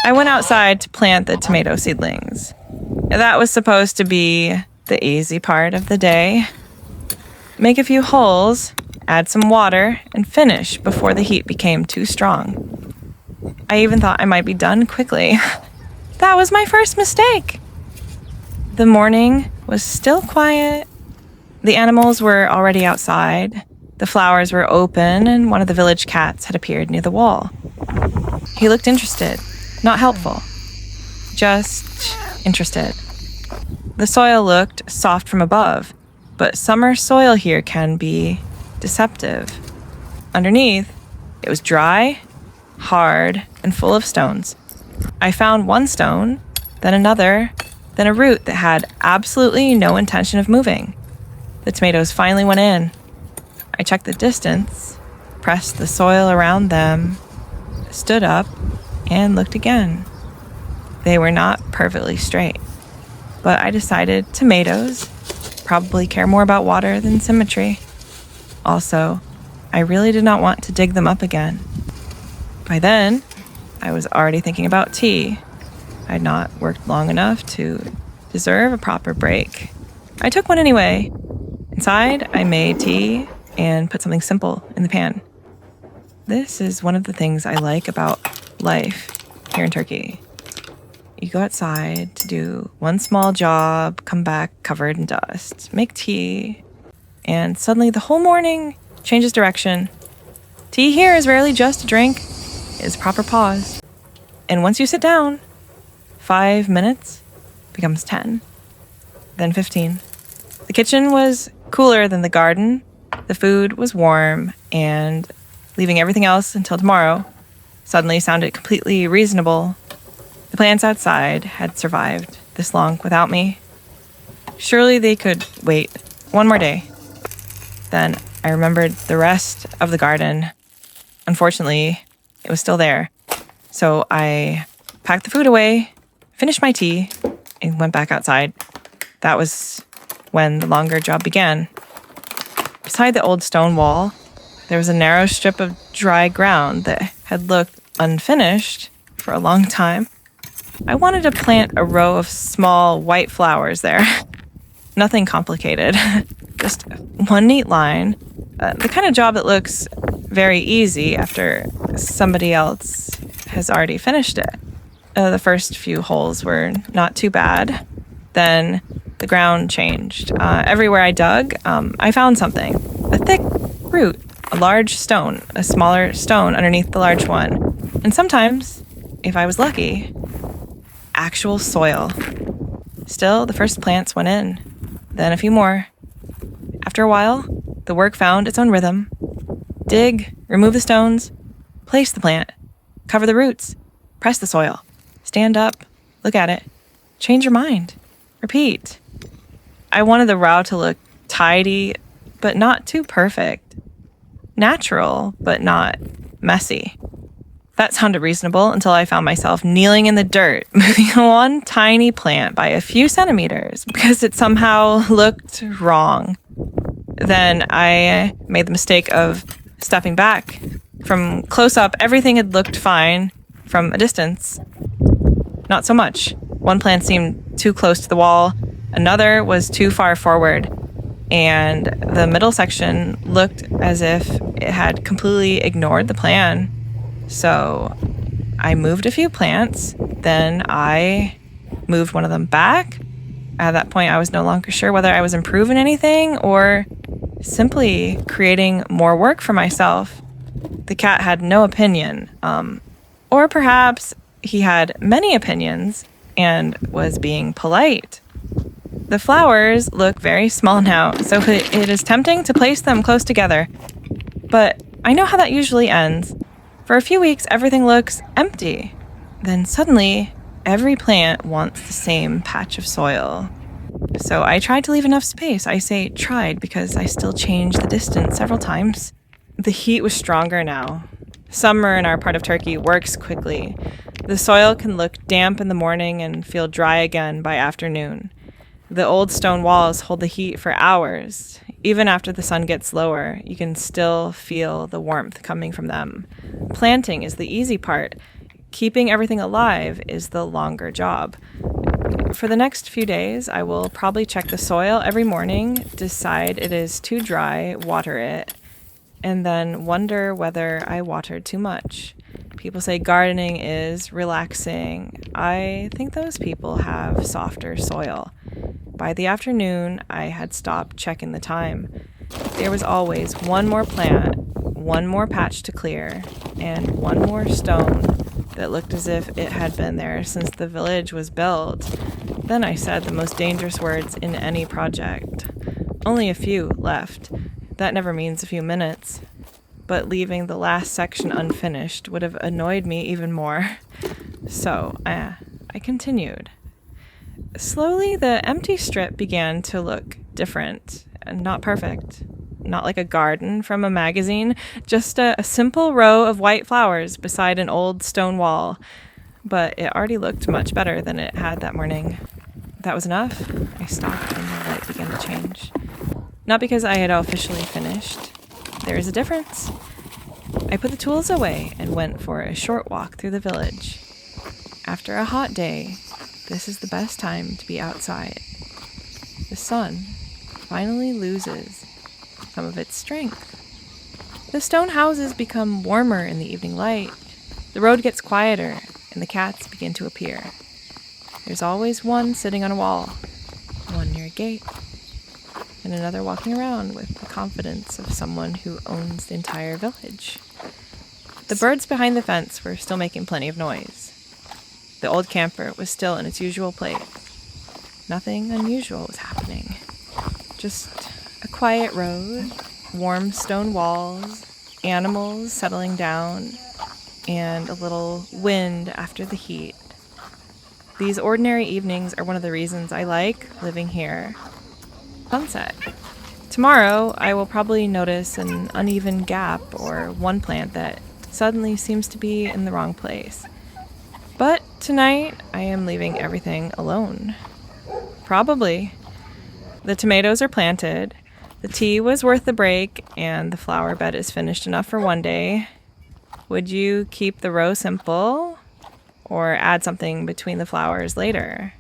I went outside to plant the tomato seedlings. That was supposed to be the easy part of the day. Make a few holes, add some water, and finish before the heat became too strong. I even thought I might be done quickly. That was my first mistake. The morning was still quiet. The animals were already outside. The flowers were open, and one of the village cats had appeared near the wall. He looked interested, not helpful, just interested. The soil looked soft from above, but summer soil here can be deceptive. Underneath, it was dry, hard, and full of stones. I found one stone, then another, then a root that had absolutely no intention of moving. The tomatoes finally went in. I checked the distance, pressed the soil around them, stood up, and looked again. They were not perfectly straight, but I decided tomatoes probably care more about water than symmetry. Also, I really did not want to dig them up again. By then, I was already thinking about tea. I had not worked long enough to deserve a proper break. I took one anyway. Inside, I made tea and put something simple in the pan. This is one of the things I like about life here in Turkey. You go outside to do one small job, come back covered in dust, make tea, and suddenly the whole morning changes direction. Tea here is rarely just a drink. It's a proper pause. And once you sit down, 5 minutes becomes 10, then 15. The kitchen was cooler than the garden. The food was warm, and leaving everything else until tomorrow suddenly sounded completely reasonable. The plants outside had survived this long without me. Surely they could wait one more day. Then I remembered the rest of the garden. Unfortunately, it was still there. So I packed the food away, finished my tea, and went back outside. That was when the longer job began. Beside the old stone wall, there was a narrow strip of dry ground that had looked unfinished for a long time. I wanted to plant a row of small white flowers there. Nothing complicated, just one neat line. The kind of job that looks very easy after somebody else has already finished it. The first few holes were not too bad. Then the ground changed. Everywhere I dug, I found something. A thick root, a large stone, a smaller stone underneath the large one. And sometimes, if I was lucky, actual soil. Still, the first plants went in, then a few more. After a while, the work found its own rhythm. Dig, remove the stones, place the plant, cover the roots, press the soil, stand up, look at it, change your mind, repeat. I wanted the row to look tidy, but not too perfect. Natural, but not messy. That sounded reasonable until I found myself kneeling in the dirt, moving one tiny plant by a few centimeters because it somehow looked wrong. Then I made the mistake of stepping back. From close up, everything had looked fine. From a distance, not so much. One plant seemed too close to the wall. Another was too far forward. And the middle section looked as if it had completely ignored the plan. So I moved a few plants, then I moved one of them back. At that point, I was no longer sure whether I was improving anything or simply creating more work for myself. The cat had no opinion, or perhaps he had many opinions and was being polite. The flowers look very small now, so it is tempting to place them close together. But I know how that usually ends. For a few weeks, everything looks empty. Then suddenly, every plant wants the same patch of soil. So I tried to leave enough space. I say tried because I still changed the distance several times. The heat was stronger now. Summer in our part of Turkey works quickly. The soil can look damp in the morning and feel dry again by afternoon. The old stone walls hold the heat for hours. Even after the sun gets lower, you can still feel the warmth coming from them. Planting is the easy part. Keeping everything alive is the longer job. For the next few days, I will probably check the soil every morning, decide it is too dry, water it, and then wonder whether I watered too much. People say gardening is relaxing. I think those people have softer soil. By the afternoon, I had stopped checking the time. There was always one more plant, one more patch to clear, and one more stone that looked as if it had been there since the village was built. Then I said the most dangerous words in any project. Only a few left. That never means a few minutes. But leaving the last section unfinished would have annoyed me even more. So, I continued. Slowly, the empty strip began to look different and not perfect. Not like a garden from a magazine, just a simple row of white flowers beside an old stone wall. But it already looked much better than it had that morning. That was enough. I stopped and the light began to change. Not because I had officially finished. There is a difference. I put the tools away and went for a short walk through the village. After a hot day, this is the best time to be outside. The sun finally loses some of its strength. The stone houses become warmer in the evening light. The road gets quieter, and the cats begin to appear. There's always one sitting on a wall, one near a gate, and another walking around with the confidence of someone who owns the entire village. The birds behind the fence were still making plenty of noise. The old camper was still in its usual place. Nothing unusual was happening. Just a quiet road, warm stone walls, animals settling down, and a little wind after the heat. These ordinary evenings are one of the reasons I like living here. Sunset. Tomorrow, I will probably notice an uneven gap or one plant that suddenly seems to be in the wrong place. But tonight, I am leaving everything alone. Probably. The tomatoes are planted, the tea was worth the break, and the flower bed is finished enough for one day. Would you keep the row simple or add something between the flowers later?